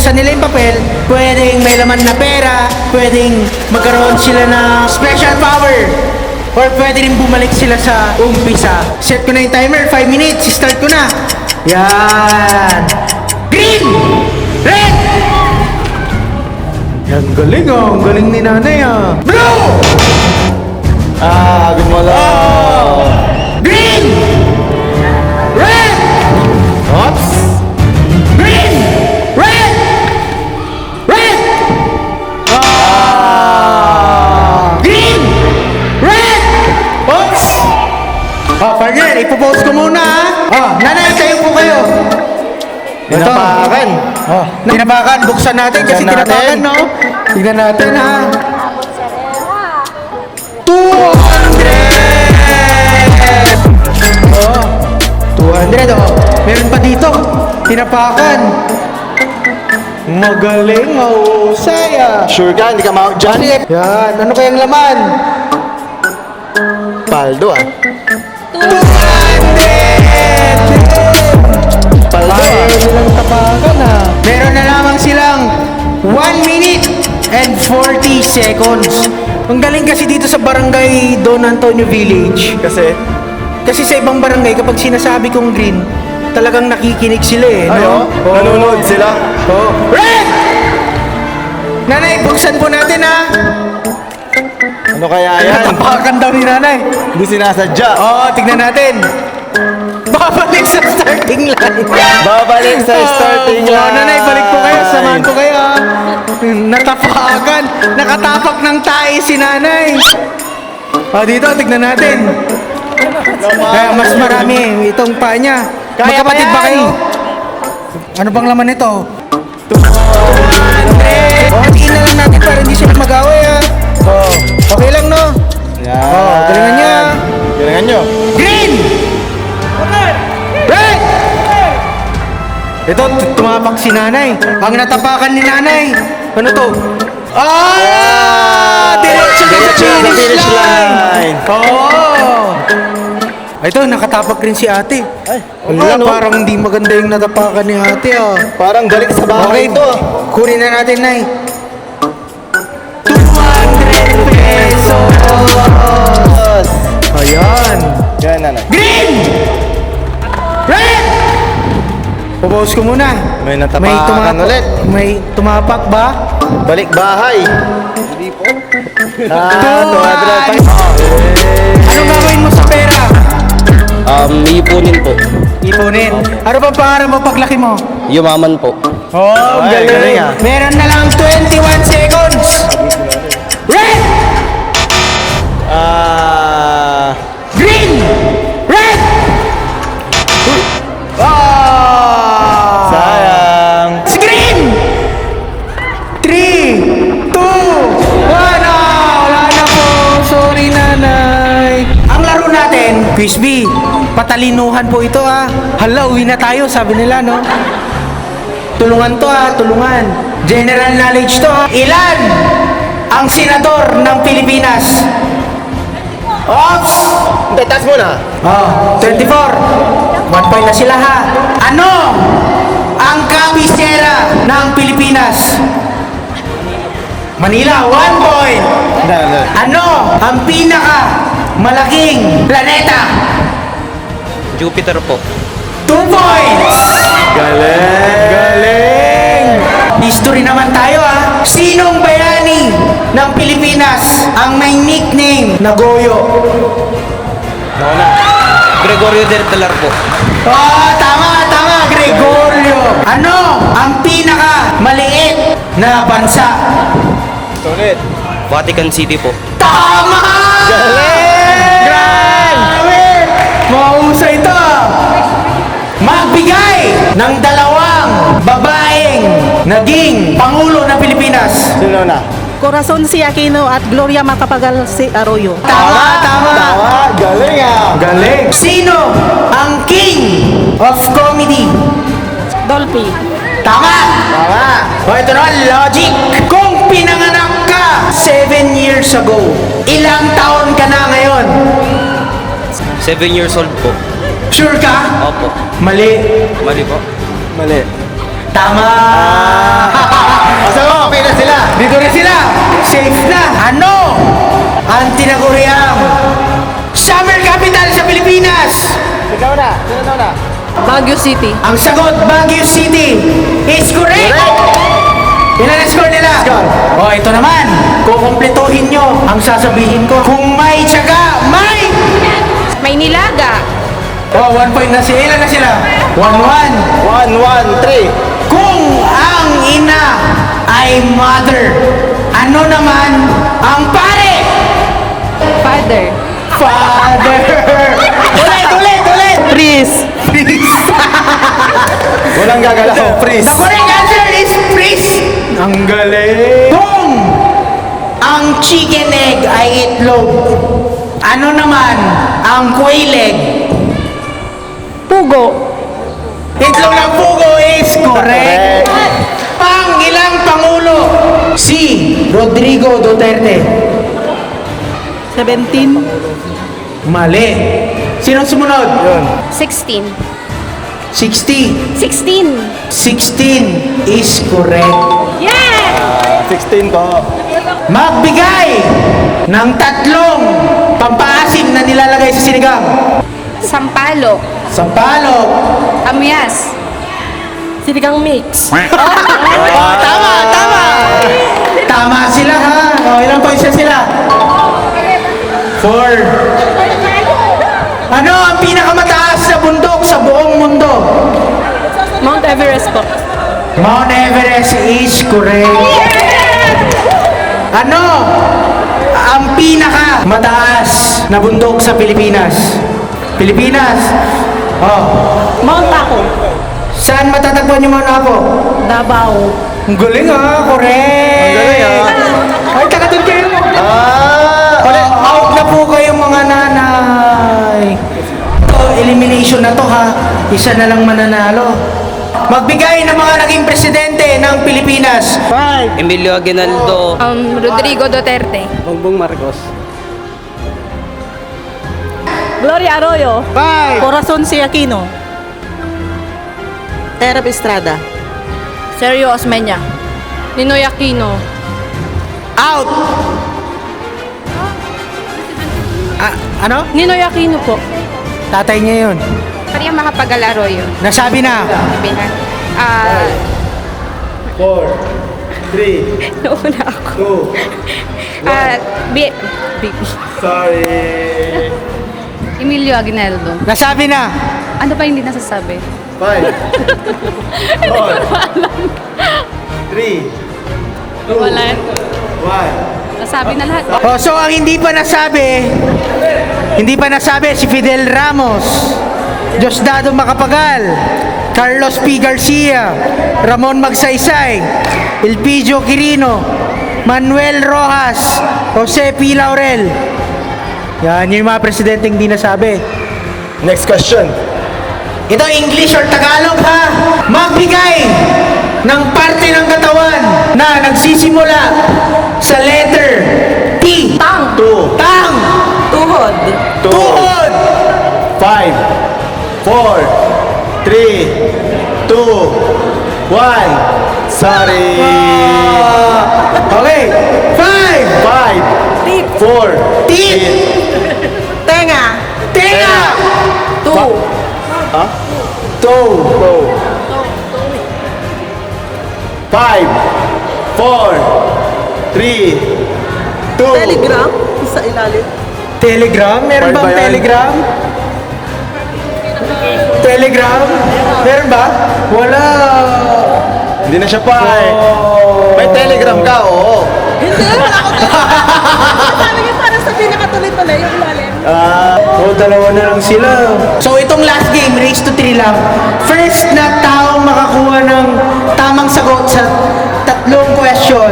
bubuksan nila yung papel, pwedeng may laman na pera, pwedeng magkaroon sila ng special power, or pwede rin bumalik sila sa umpisa. Set ko na yung timer, 5 minutes, start ko na. Yan. Green! Red! Yan, galing oh. Ang galing ni nanay ah. Blue! Gumala. Green! Red! Oops. Green! Red! Red! Green! Red! Oops! Partner, ipopost ko muna ha. Nanay, tayo po kayo. Tinapakan. Tinapakan, buksan natin kasi Buksan natin. tinapakan, no? Tignan natin, ha? 200! Oh, 200, oh. Meron pa dito. Tinapakan. Magaling, mahusay, ah. Sure ka, hindi ka ma-out dyan? Yan, ano kayang laman? Paldo 200! Paldo Ayaw nilang tapakan, ha? Meron na lamang silang 1 minute and 40 seconds. Ang galing kasi dito sa barangay Don Antonio Village. Kasi sa ibang barangay, kapag sinasabi kong green, talagang nakikinig sila eh. No? Nanonood sila. Oh. Red! Nanay, buksan po natin ha. Ano kaya yan? Tapakan daw ni nanay. Hindi sinasadya. Oo, tignan natin. Babalik sa starting line. Babalik sa starting Oh, line. nanay, balik po kayo. Samahan ko kayo ha. Natapakan. Nakatapak ng tae si nanay. Dito, tignan natin. Kaya mas marami itong paa niya. Kaya Magkapatid pa ba yan. kayo? Ano bang laman nito? 200! Hatiin na lang natin para hindi sila mag-away ha. Okay lang no? Yan. Galingan niya. Galingan nyo. Green! Red! Ito, tumapak si nanay. Ang natapakan ni nanay. Ano to? Diretso sa finish line! Oo! Ito, nakatapak rin si ate. Wala, ano? parang hindi maganda yung natapakan ni ate ah. Parang galing sa bahay Okay, ito. kunin na natin, nay. 200 pesos! Ayan. Yan, nanay. Green! Red! Pupause ko muna. May natapakan ulit. May tumapak ba? Balik bahay. Hindi po. 200 pa. Anong gagawin mo sa pera? Iipunin po. Ipunin. Ano ba pangarap mo paglaki mo? Yumaman po. Oh, Ay, galing ah. Meron na lang 21 seconds. Red! Green! Red! Sayang. Si Green! 3, 2, 1. Wala na po. Sorry, nanay. Ang laro natin, Quiz B. Patalinuhan po ito ah. Hala, uwi na tayo, sabi nila, no? Tulungan to ah, tulungan. General knowledge to ah. Ilan ang senador ng Pilipinas? Ops! Hindi, taas muna. 24. 1 point na sila ha. Ano ang kabisera ng Pilipinas? Manila, 1 point. Hindi. Ano ang pinaka malaking planeta? Jupiter po. 2 points. Galing. History naman tayo ha. Sinong bayani ng Pilipinas ang may nickname na Goyo? Gregorio del Pilar po. Tama, Gregorio. Ano ang pinaka maliit na bansa? Sulit. Vatican City po. Tama! Galing! Grabe! Mahusay ito. Magbigay ng 2 babaeng naging Pangulo ng Pilipinas. Sino na? Corazon C. Aquino at Gloria Macapagal C. Arroyo. Tama! Galing ah. Galing! Sino ang King of Comedy? Dolphy. Tama! O ito na, logic. Kung pinanganak ka 7 years ago, ilang taon ka na ngayon? 7 years old po. Sure ka? Opo. Mali. Mali po. Mali. Tama! Asa mo? Okay na sila. Dito na sila! Safe na! Ano ang tinaguriang summer capital sa Pilipinas? Ikaw na. Sino na? Baguio City. Ang sagot, Baguio City is correct! Ilan ang score nila? O, ito naman. Kukumpletuhin nyo ang sasabihin ko. Kung may tiyaga, may... May nilaga. O, 1 point na sila. Ilan na sila? 1-1. 1, 1, 3. Kung ang ina ay mother, ano naman ang pare? Father. Father! Ulit! Priest. Walang gagalaw. The Freeze. correct answer is priest! Ang galing! Kung ang chicken egg ay itlog, ano naman ang quail egg? Pugo. Itlog ng pugo is correct. Pang ilang pangulo? Si Rodrigo Duterte. 17. Mali. Sinong sumunod? 16. 60. 16. 16 is correct. Yeah! 16 ko. Magbigay ng 3 pampaasim na nilalagay sa sinigang. Sampalok. Sampalok. Kamyas. Sinigang mix. Tama! Tama sila ha. O, ilang points na sila? 4. Ano ang pinakamataas na bundok sa buong mundo? Mount Everest po. Mount Everest is correct. Ano ang pinaka mataas na bundok sa Pilipinas? Pilipinas. Oh, Mount Taco. saan matatagpuan yung Mount Apo? Davao. Ang galing ah, correct. Ang galing, Ay, taga doon kayo. Ah! Out na po kayo mga nanay. Elimination na to ha. Isa na lang mananalo. Magbigay ng mga naging presidente ng Pilipinas. 5. Emilio Aguinaldo. Rodrigo Duterte. Bongbong Marcos. Gloria Arroyo. 5. Corazon C. Aquino. Terap Estrada. Sergio Osmeña. Ninoy Aquino. Out. Ano? Ninoy Aquino po. Tatay niya yun. Maria Macapagal Arroyo. Nasabi na. Sabi na. 4. 3. Nauna ako. 2. Sorry. Emilio Aguinaldo. Nasabi na. Ano pa hindi nasasabi? 5. 4. 3. 2. Wala. 1. Nasabi na lahat. Oh, so ang hindi pa nasabi si Fidel Ramos, Diosdado Macapagal, Carlos P. Garcia, Ramon Magsaysay, Elpidio Quirino, Manuel Rojas, Jose P. Laurel. Yan yung mga presidente hindi nasabi. Next question. Ito English or Tagalog ha. Magbigay ng parte ng katawan na nagsisimula sa letter T. Tang. 2. Tang. Tuhod. 2. Tuhod. 5. 4. 3. 2. 1. Sorry. Okay. 5. 5. 4. Teeth. Tenga. Tenga. 2. Ha? 2. 5. 4. 3. 2. Telegram. Sa ilalim. Telegram? Meron Part ba bang yan? telegram? Telegram? Meron ba? Wala. Hindi na siya pa eh. May telegram ka, oo. Hindi, wala ko. Sabi niya parang sa pinakatuloy-tuloy yung ilalim. Dalawa na lang sila. So itong last game, race to 3 lang. First na taong makakuha ng tamang sagot sa 3 question,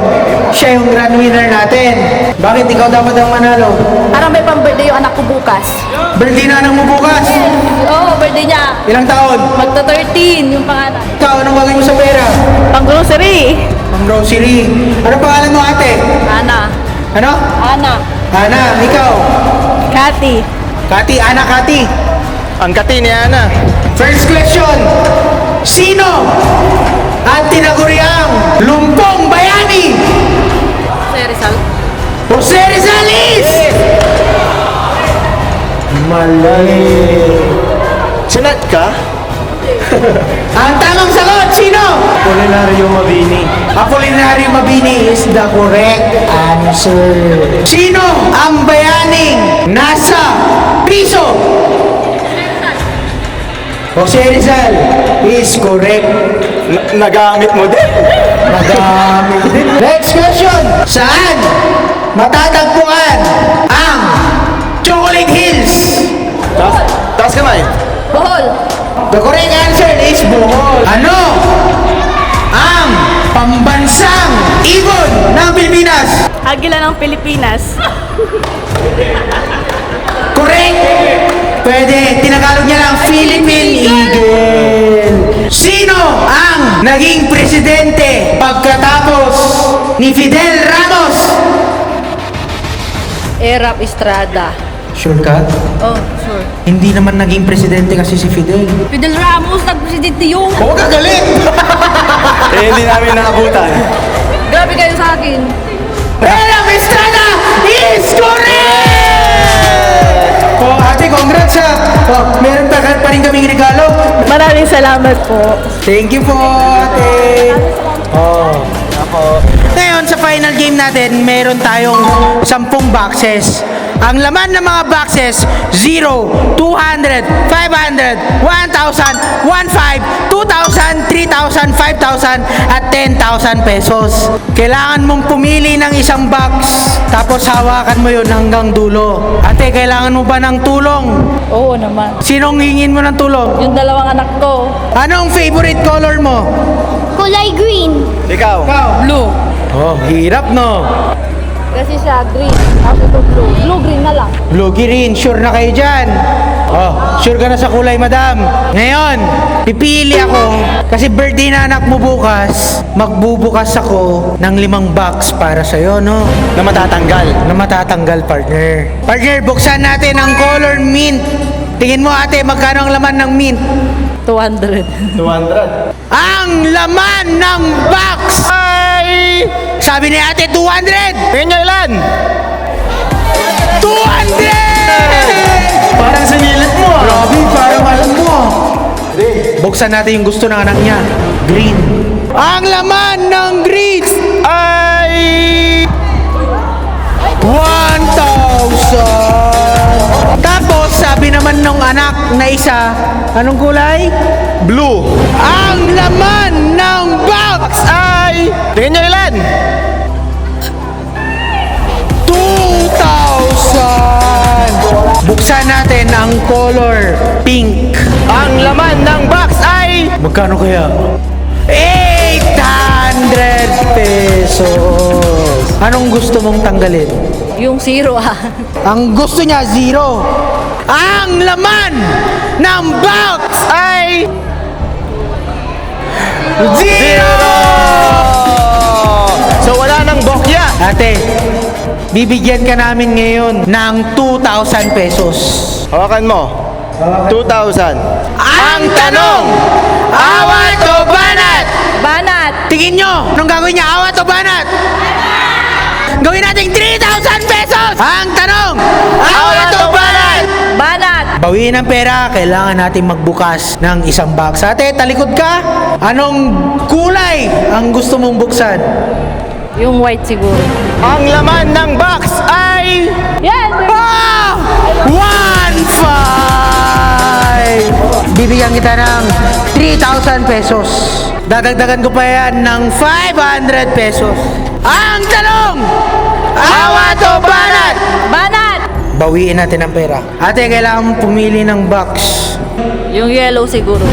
siya yung grand winner natin. Bakit ikaw dapat ang manalo? Parang may pang-birthday yung anak ko bukas. Birthday na anak mo bukas. Oo, birthday niya. Ilang taon? Magta-13 yung pangalan. Ikaw, anong gagawin mo sa pera? Pang-grocery. Ang grocery. Ano pangalan mo ate? Ana. Ano? Ana. Ana, ikaw. Cathy. Kati, Ana, Kati. Ang kati ni Ana. First question. Sino tinaguriang lumpong bayani. Jose Rizal. Jose Rizal is... Mali. Sinat ka? Ang tamang sagot, sino? Apolinario Mabini. Apolinario Mabini is the correct answer. Sino ang bayaning nasa piso? Jose Rizal is correct. Nagamit mo din. Madami din. Next question. Saan matatagpuan ang Chocolate Hills? Taas kamay. Bohol. The correct answer is Bohol. Ano ang pambansang ibon ng Pilipinas? Agila ng Pilipinas. Correct! Pwede, tinagalog niya lang Philippine Eagle. Sino ang naging presidente pagkatapos ni Fidel Ramos? Erap Estrada. Sure ka? Oh, sure. Hindi naman naging presidente kasi si Fidel. Fidel Ramos, nag-presidente yung... Huwag ka galit! Hindi namin naabutan. Grabe kayo sa akin. Erap Estrada is correct! Oh, ate, congrats ha! Oh, meron pa rin kaming regalo. Maraming salamat po. Thank you po, ate. Oh. Ngayon, sa final game natin, meron tayong 10 boxes. Ang laman ng mga boxes, 0, 200, 500, 1,000, 1,500, 2,000, 3,000, 5,000, at 10,000 pesos. Kailangan mong pumili ng isang box, tapos hawakan mo yun hanggang dulo. Ate, kailangan mo ba ng tulong? Oo naman. Sinong hingin mo ng tulong? Yung dalawang anak ko. Anong favorite color mo? Kulay green. Ikaw. Blue. Oh, hirap no? Kasi siya green. Tapos ito blue. Blue-green na lang. Blue green, sure na kayo dyan. Oh, sure ka na sa kulay, madam. Ngayon, pipili ako kasi birthday na anak mo bukas. Magbubukas ako ng 5 box para sa'yo, no? Na matatanggal. Na matatanggal, partner. Partner, buksan natin ang color mint. Tingin mo, ate, magkano ang laman ng mint? 200. 200. Ang laman ng box ay... Sabi ni ate, 200! Tingin nyo ilan? 200! Parang sinilit mo ah. Grabe, parang alam mo. Buksan natin yung gusto ng anak niya. Green. Ang laman ng green ay 1,000. Tapos sabi naman ng anak na isa, anong kulay? Blue. Ang laman ng box ay Tingin nyo ilan? 2,000. Buksan natin ang color pink. Ang laman ng box ay... Magkano kaya? 800 pesos. Anong gusto mong tanggalin? Yung zero ah. Ang gusto niya, 0. Ang laman ng box ay... 0! So wala nang bokya. Ate, bibigyan ka namin ngayon ng 2,000 pesos. Hawakan mo. 2,000. Ang tanong, awat o banat? Banat. Tingin nyo, anong gagawin niya? Awat o banat? Gawin natin 3,000 pesos! Ang tanong, awat o banat? Banat. Bawiin ang pera, kailangan natin magbukas ng isang box. Ate, talikod ka? Anong kulay ang gusto mong buksan? Yung white siguro. Ang laman ng box ay... Yan. Ah! 1,500! Bibigyan kita ng 3,000 pesos. Dadagdagan ko pa yan ng 500 pesos. Ang tanong! Awat o banat? Banat. Bawiin natin ang pera. Ate, kailangan mong pumili ng box. Yung yellow siguro.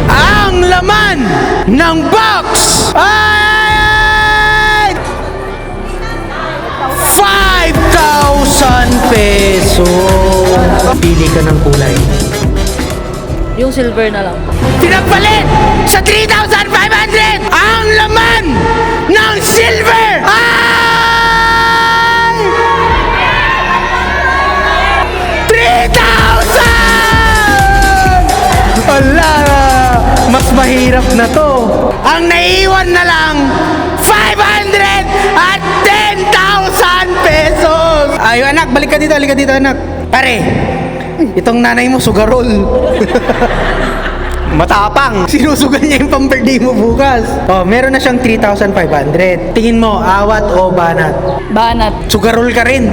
Ang laman ng box ay 5,000 pesos. Pili ka ng kulay. Yung silver na lang. Pinagpalit sa 3,500 ang laman ng silver ay 3,000! Wala na! Mas mahirap na to. Ang naiwan na lang, 510,000 pesos! Ay, anak, balik ka dito, anak. Pare, itong nanay mo, sugarol. Matapang. Sinusugal niya yung pang-birthday mo bukas. Oh, meron na siyang 3,500. Tingin mo, awat o banat? Banat. Sugarol ka rin.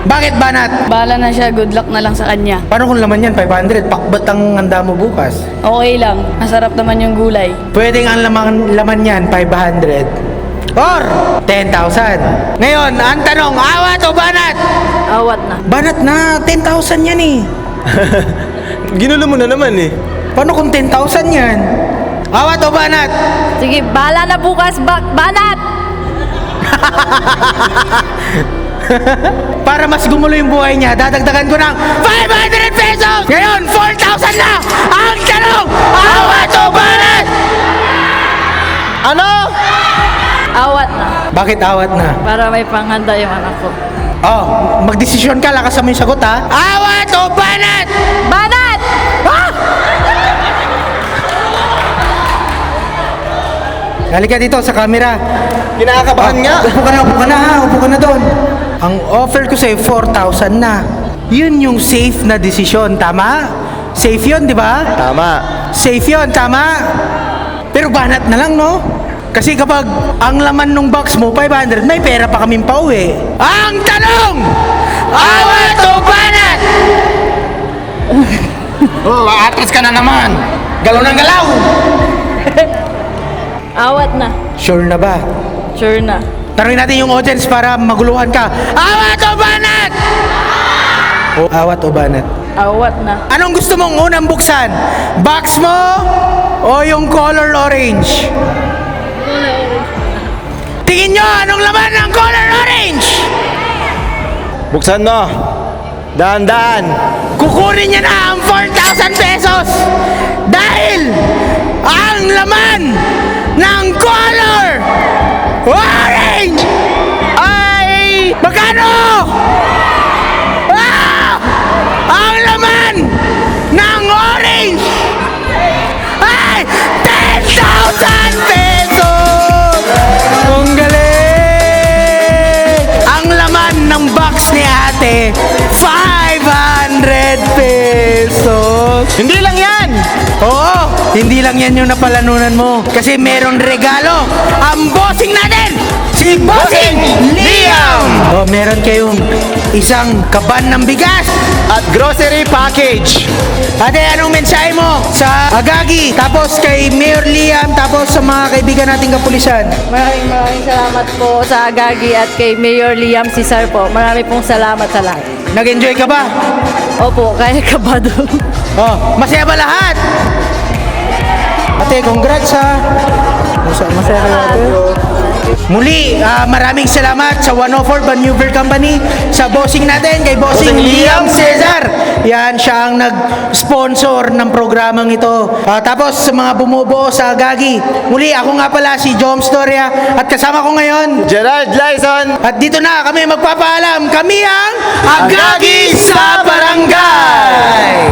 Bakit banat? Bahala na siya. Good luck na lang sa kanya. Paano kung laman yan, 500? Pakbat ang handa mo bukas. Okay lang. Masarap naman yung gulay. Pwedeng ang laman yan, 500. Or 10,000. Ngayon, ang tanong, awat o banat? Awat na. Banat na, 10,000 yan eh. Ginulo mo na naman eh. Paano kung 10,000 yan? Awat o banat? Sige, bahala na bukas. Banat! Para mas gumulo yung buhay niya, dadagdagan ko ng 500 pesos! Ngayon, 4,000 na! Ang tanong, awat o banat? Ano? Awat na. Bakit awat na? Para may panghanda yung anak ko. Oh, magdesisyon ka, lakas mo yung sagot ha. Awat o banat? Banat! Halika dito sa camera. Kinakabahan nga. Upo ka na ha, upo ka na doon. Ang offer ko sa'yo, 4,000 na. Yun yung safe na desisyon, tama? Safe yun, di ba? Tama. Safe yun, tama? Pero banat na lang, no? Kasi kapag ang laman ng box mo, 500, may pera pa kaming pauwi. Ang tanong! Awat o banat? Oh, atras ka na naman. Galaw ng galaw. Awat na. Sure na ba? Sure na. Tanungin natin yung audience para maguluhan ka. Awat o banat? O awat o banat? Awat na. Anong gusto mong unang buksan? Box mo o yung color orange? Tingin nyo, anong laman ng color orange? Buksan mo. Daan-daan. Kukunin niya na ang 4,000 pesos dahil ang laman ng color orange ay magkano? Ang laman ng orange ay 10,000 pesos! Ang galing! Ang laman ng box ni ate, 500 pesos! Hindi lang yan. Oo, hindi lang yan yung napalanunan mo. Kasi meron regalo ang bossing natin, si Bossing Liam! Oh, meron kayong isang kaban ng bigas. At grocery package. Ate, anong mensahe mo sa Agagi, tapos kay Mayor Liam, tapos sa mga kaibigan nating kapulisan? Maraming salamat po sa Agagi at kay Mayor Liam Cesar po. Marami pong salamat sa lahat. Nag-enjoy ka ba? Opo, kaya ka ba doon? Oh, masaya ba lahat? Ate, congrats ha. Masaya kayo ate. Muli, maraming salamat sa 104 Maneuver Company, sa bossing natin, kay Bossing Liam Cesar. Yan, siya ang nag-sponsor ng programang ito. Tapos sa mga bumubuo sa Agagi, muli ako nga pala si Jom Storia at kasama ko ngayon. Gerald Lyson. At dito na kami magpapaalam. Kami ang Agagi sa Barangay!